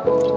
you.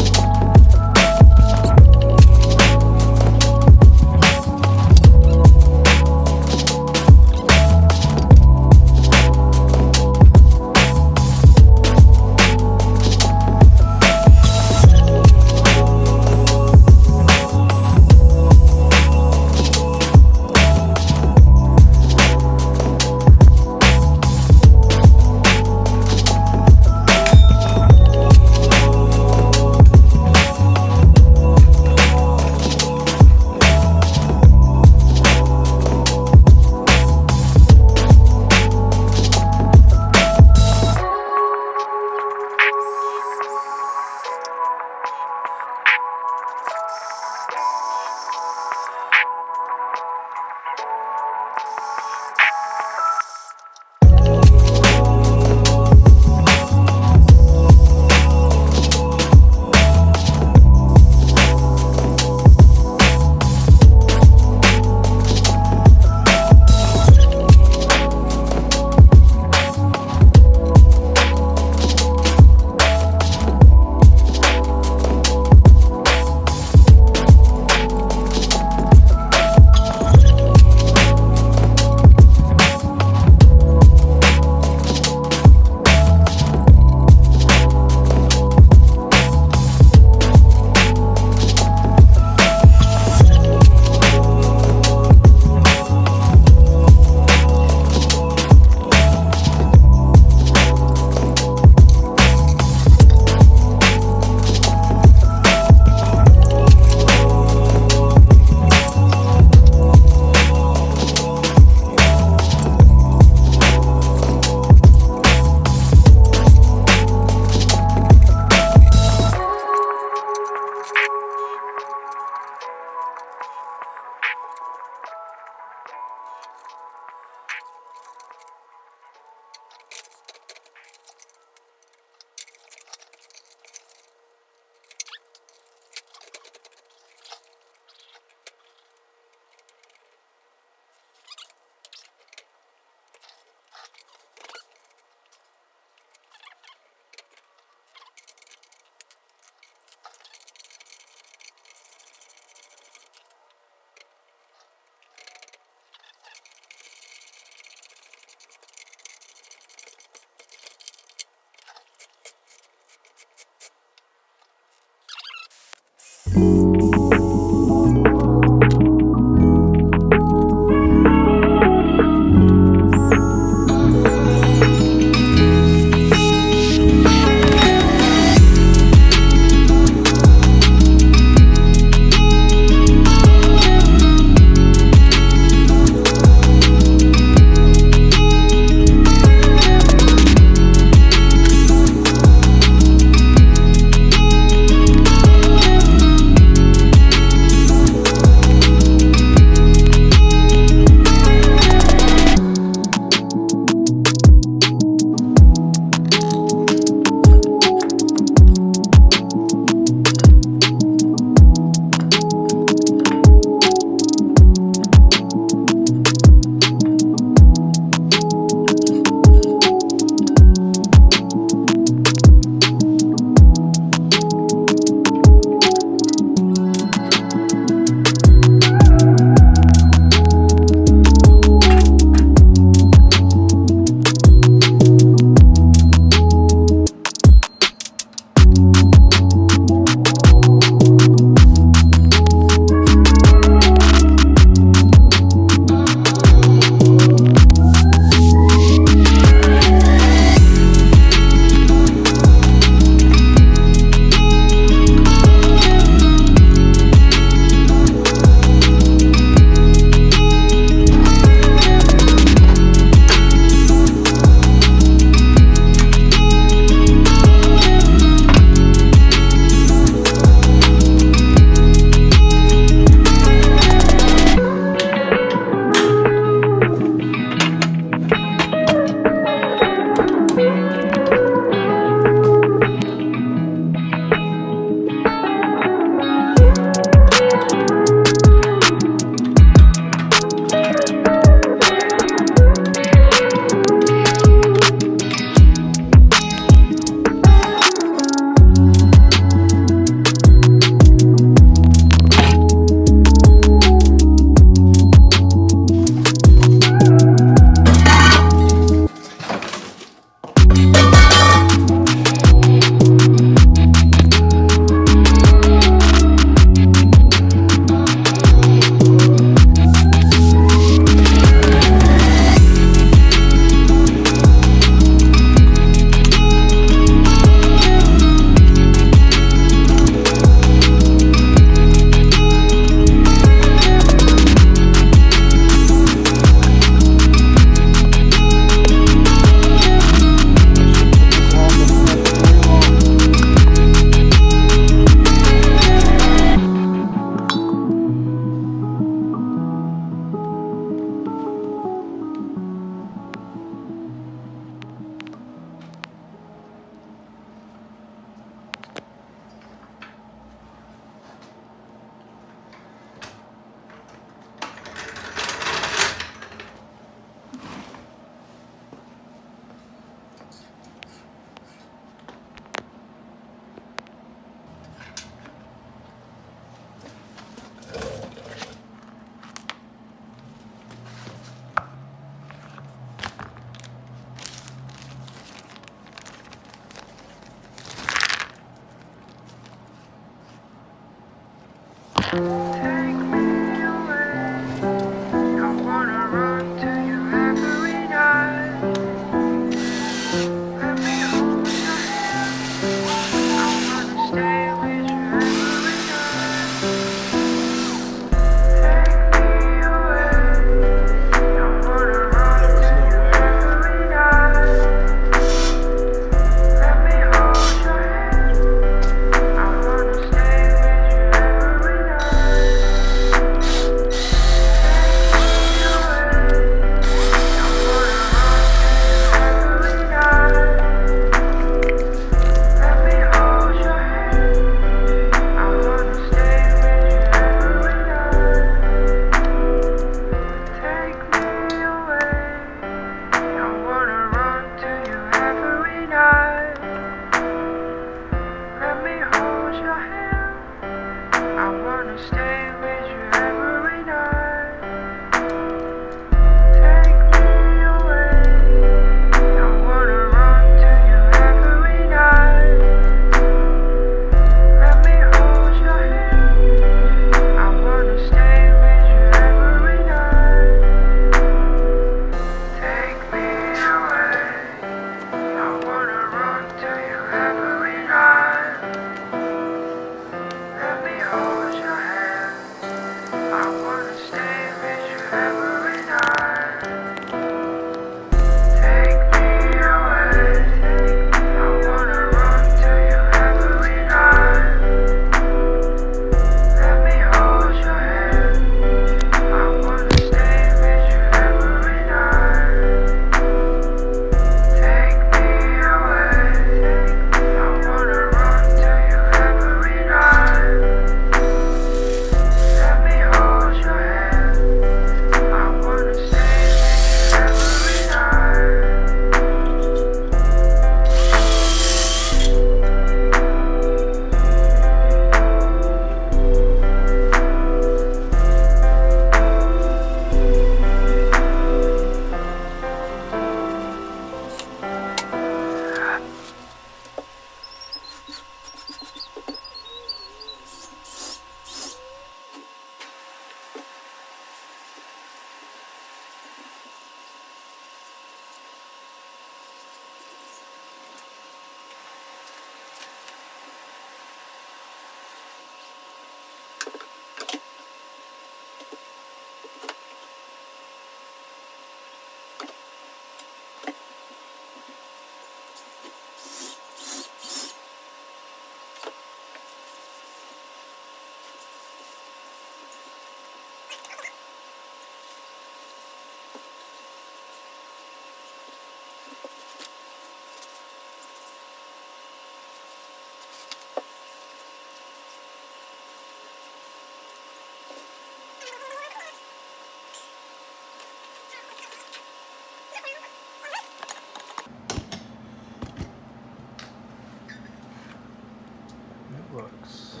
Looks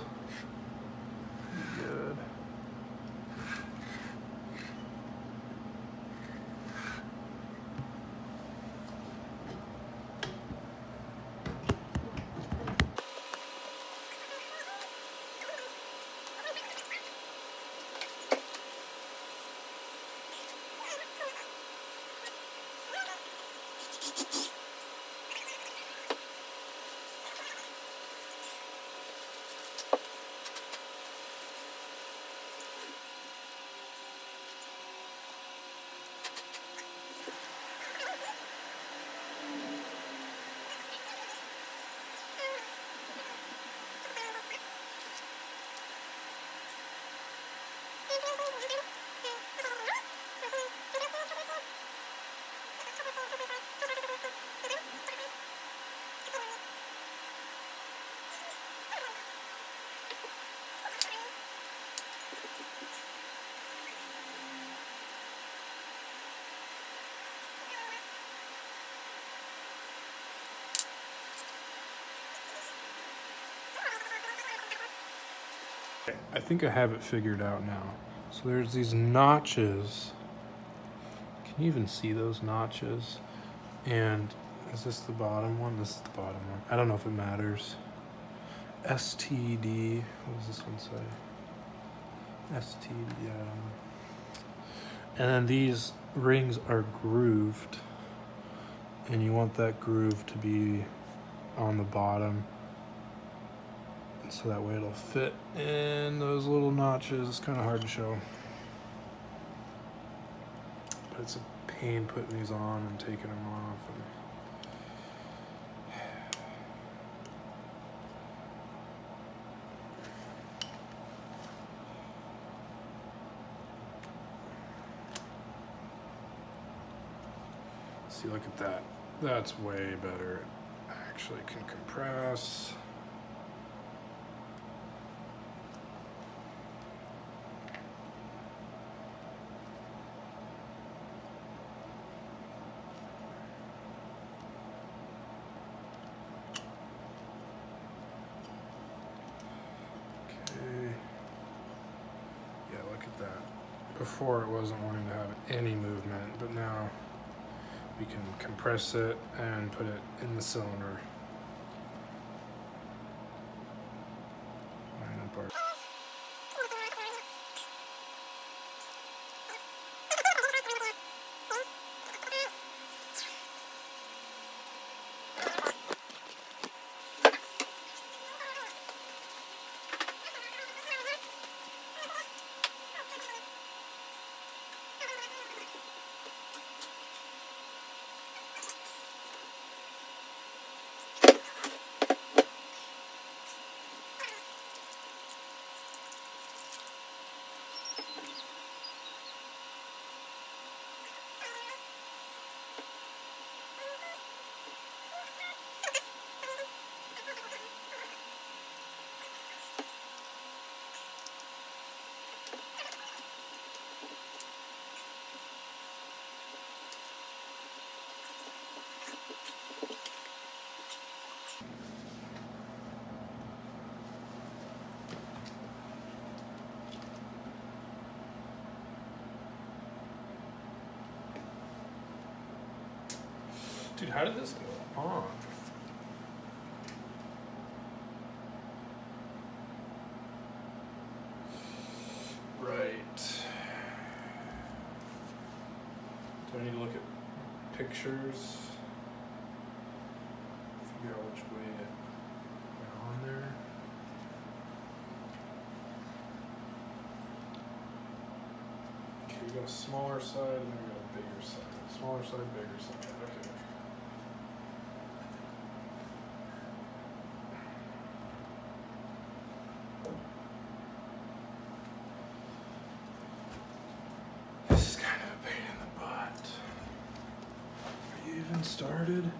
good. I think I have it figured out now. So there's these notches. Can you even see those notches? And is this the bottom one? This is the bottom one. I don't know if it matters. STD, what does this one say? ST, yeah. And then these rings are grooved, and you want that groove to be on the bottom, so that way it'll fit in those little notches. It's kind of hard to show, but it's a pain putting these on and taking them off. See, look at that. That's way better. It actually can compress. Okay. Yeah, look at that. Before it wasn't wanting to have any movement, but now we can compress it and put it in the cylinder. Line up our Dude, how did this go on? Right. Do I need to look at pictures? Figure out which way it went on there. Okay, we got a smaller side and then we got a bigger side. Smaller side, bigger side. Okay. This is kind of a pain in the butt. Are you even started?